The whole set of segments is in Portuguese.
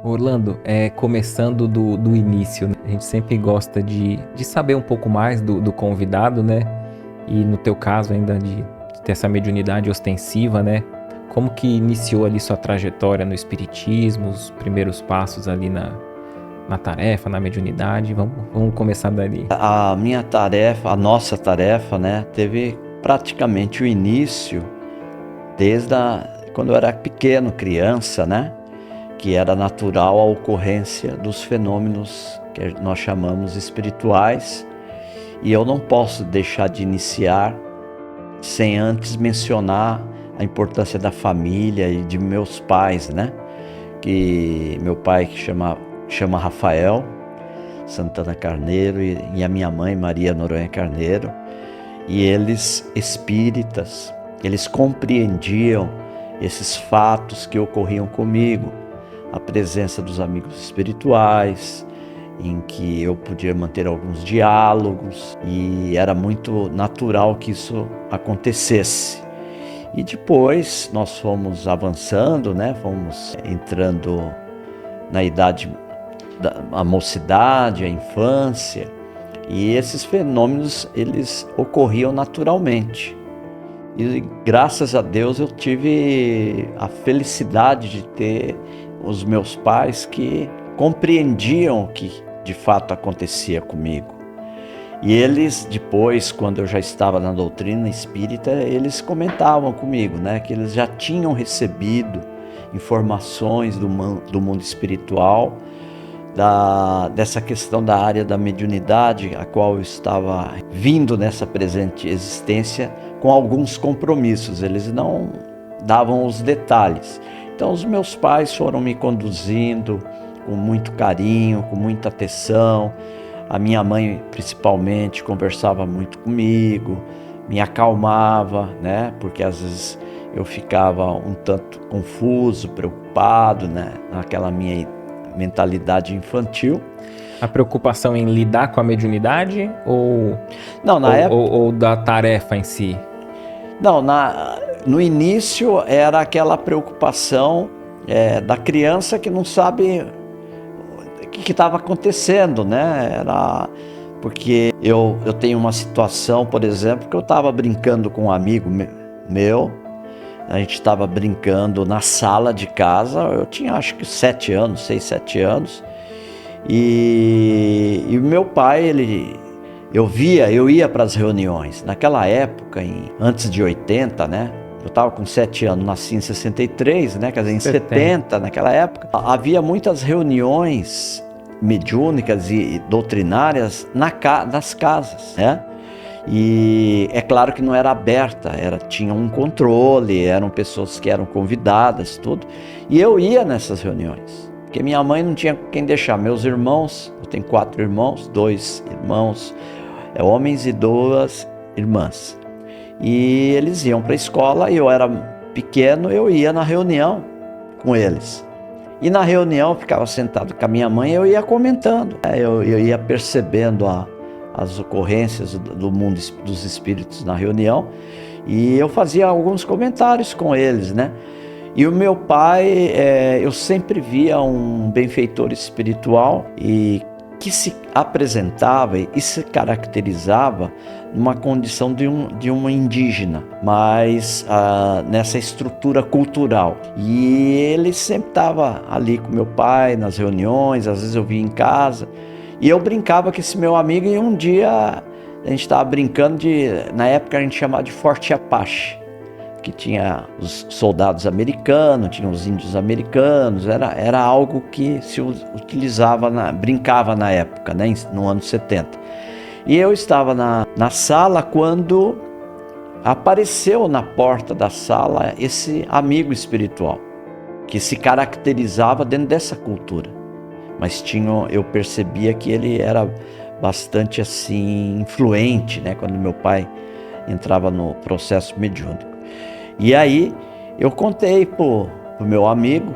Orlando, começando do início, né? A gente sempre gosta de saber um pouco mais do convidado, né? E no teu caso ainda de ter essa mediunidade ostensiva, né? Como que iniciou ali sua trajetória no espiritismo, os primeiros passos ali na tarefa, na mediunidade? Vamos começar dali. A minha tarefa, a nossa tarefa, né, teve praticamente o início desde quando eu era pequeno, criança, né, que era natural a ocorrência dos fenômenos que nós chamamos espirituais, e eu não posso deixar de iniciar sem antes mencionar a importância da família e de meus pais, né, que meu pai que chama Rafael Santana Carneiro e a minha mãe Maria Noronha Carneiro, e eles espíritas, eles compreendiam esses fatos que ocorriam comigo, a presença dos amigos espirituais, em que eu podia manter alguns diálogos, e era muito natural que isso acontecesse. E depois nós fomos avançando, né? Fomos entrando na idade a mocidade, a infância, e esses fenômenos eles ocorriam naturalmente. E graças a Deus eu tive a felicidade de ter os meus pais que compreendiam o que de fato acontecia comigo. E eles depois, quando eu já estava na doutrina espírita, eles comentavam comigo, né, que eles já tinham recebido informações do mundo espiritual, dessa questão da área da mediunidade, a qual eu estava vindo nessa presente existência com alguns compromissos. Eles não davam os detalhes. Então os meus pais foram me conduzindo com muito carinho, com muita atenção. A minha mãe, principalmente, conversava muito comigo, me acalmava, né? Porque às vezes eu ficava um tanto confuso, preocupado, né? Naquela minha mentalidade infantil. A preocupação em lidar com a mediunidade ou, não, na época, ou da tarefa em si? Não, no início era aquela preocupação da criança que não sabe o que estava acontecendo, né? Era porque eu tenho uma situação, por exemplo, que eu estava brincando com um amigo meu. A gente estava brincando na sala de casa, eu tinha acho que 6, 7 anos, e o meu pai, eu ia para as reuniões, naquela época, antes de 80, né, eu estava com 7 anos, nasci em 63, né, quer dizer, em 70, naquela época, havia muitas reuniões mediúnicas e doutrinárias nas casas, né? E é claro que não era aberta, tinha um controle, eram pessoas que eram convidadas, tudo. E eu ia nessas reuniões, porque minha mãe não tinha quem deixar. Meus irmãos, eu tenho 4 irmãos, 2 irmãos, homens, e 2 irmãs. E eles iam para a escola, e eu era pequeno, eu ia na reunião com eles. E na reunião eu ficava sentado com a minha mãe e eu ia comentando, eu ia percebendo as ocorrências do mundo dos espíritos na reunião, e eu fazia alguns comentários com eles, né? E o meu pai, eu sempre via um benfeitor espiritual e que se apresentava e se caracterizava numa condição de um indígena, mas nessa estrutura cultural. E ele sempre estava ali com meu pai nas reuniões, às vezes eu via em casa. E eu brincava com esse meu amigo, e um dia a gente estava brincando na época a gente chamava de Forte Apache, que tinha os soldados americanos, tinha os índios americanos, era algo que se utilizava, brincava na época, né, no ano 70. E eu estava na sala quando apareceu na porta da sala esse amigo espiritual, que se caracterizava dentro dessa cultura. Mas eu percebia que ele era bastante assim influente, né, quando meu pai entrava no processo mediúnico. E aí eu contei pro meu amigo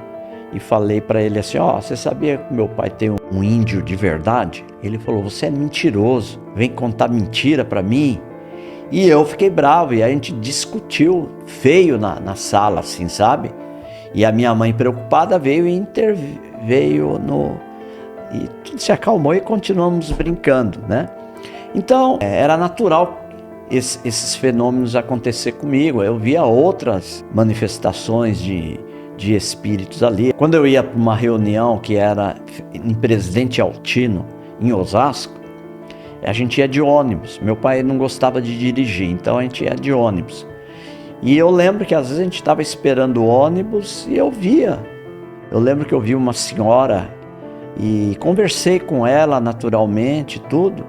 e falei para ele assim: você sabia que meu pai tem um índio de verdade? Ele falou: você é mentiroso, vem contar mentira para mim. E eu fiquei bravo, e a gente discutiu feio na sala, assim, sabe? E a minha mãe, preocupada, veio e veio e tudo se acalmou e continuamos brincando, né? Então, era natural esses fenômenos acontecer comigo. Eu via outras manifestações de espíritos ali. Quando eu ia para uma reunião que era em Presidente Altino, em Osasco, a gente ia de ônibus. Meu pai não gostava de dirigir, então a gente ia de ônibus. E eu lembro que às vezes a gente estava esperando o ônibus e eu lembro que eu vi uma senhora e conversei com ela naturalmente, tudo.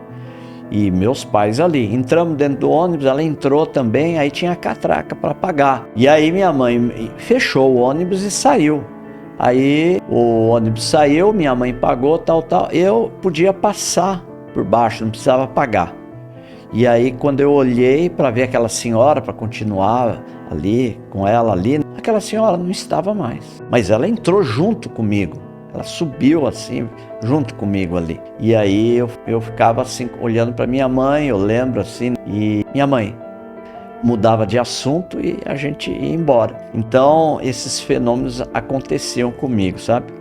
E meus pais ali. Entramos dentro do ônibus, ela entrou também, aí tinha a catraca para pagar. E aí minha mãe fechou o ônibus e saiu. Aí o ônibus saiu, minha mãe pagou, tal. Eu podia passar por baixo, não precisava pagar. E aí quando eu olhei para ver aquela senhora, para continuar ali, com ela ali, aquela senhora não estava mais. Mas ela entrou junto comigo. Ela subiu assim, junto comigo ali. E aí eu ficava assim, olhando para minha mãe, eu lembro assim, e minha mãe mudava de assunto e a gente ia embora. Então, esses fenômenos aconteciam comigo, sabe?